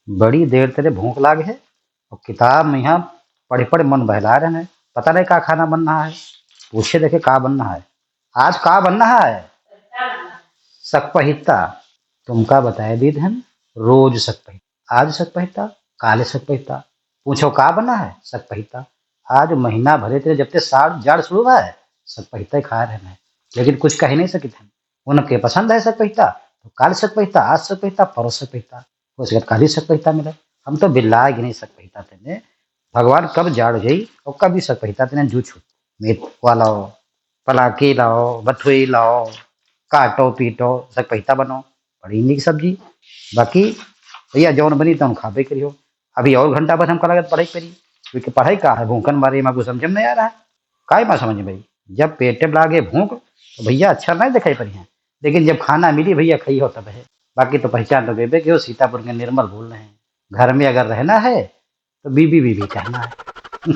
बड़ी देर तेरे भूख लागे है और किताब में यहाँ पढ़े पढ़े मन बहला रहे हैं। पता नहीं का खाना बन रहा है। पूछे देखे का बन रहा है। आज का बन रहा है। सकपहिता। तुमका बताए दीद हम रोज सकपहिता, आज सकपहिता, काले सकपहिता। पूछो का बना है सकपहिता। आज महीना भरे तेरे जब ते साड़ जाड़ शुरू हुआ है सकपहिता ही खा रहे हैं। लेकिन कुछ कह नहीं सके थे। उनके पसंद है सकपहिता तो काल सकपहिता, आज सकपहिता, परस सकपहिता, उसके बाद काली सकपहिता मिले। हम तो बिल्ला ही नहीं सकपहिता तेने। भगवान कब जाड़ गई और कभी सकपहिता तेने जू छू। मीट लाओ, पलाकी लाओ, बथुई लाओ, काटो पीटो सकपहिता बनो। बड़ी नीक सब्जी। बाकी भैया जौन बनी तौन खाबे करियो। अभी और घंटा भर हमको लगत पढ़ाई करी क्योंकि पढ़ाई का है भूखन बारे में कुछ समझ में नहीं आ रहा है। काय में समझ भाई। जब पेटे में लागे भूख तो भैया अच्छा नहीं दिखाई पड़ी है। लेकिन जब खाना मिली भैया खाई हो तब है। बाकी तो पहचान तो बेबे के हो सीतापुर के निर्मल बोल रहे हैं। घर में अगर रहना है तो बीबी बीबी कहना है।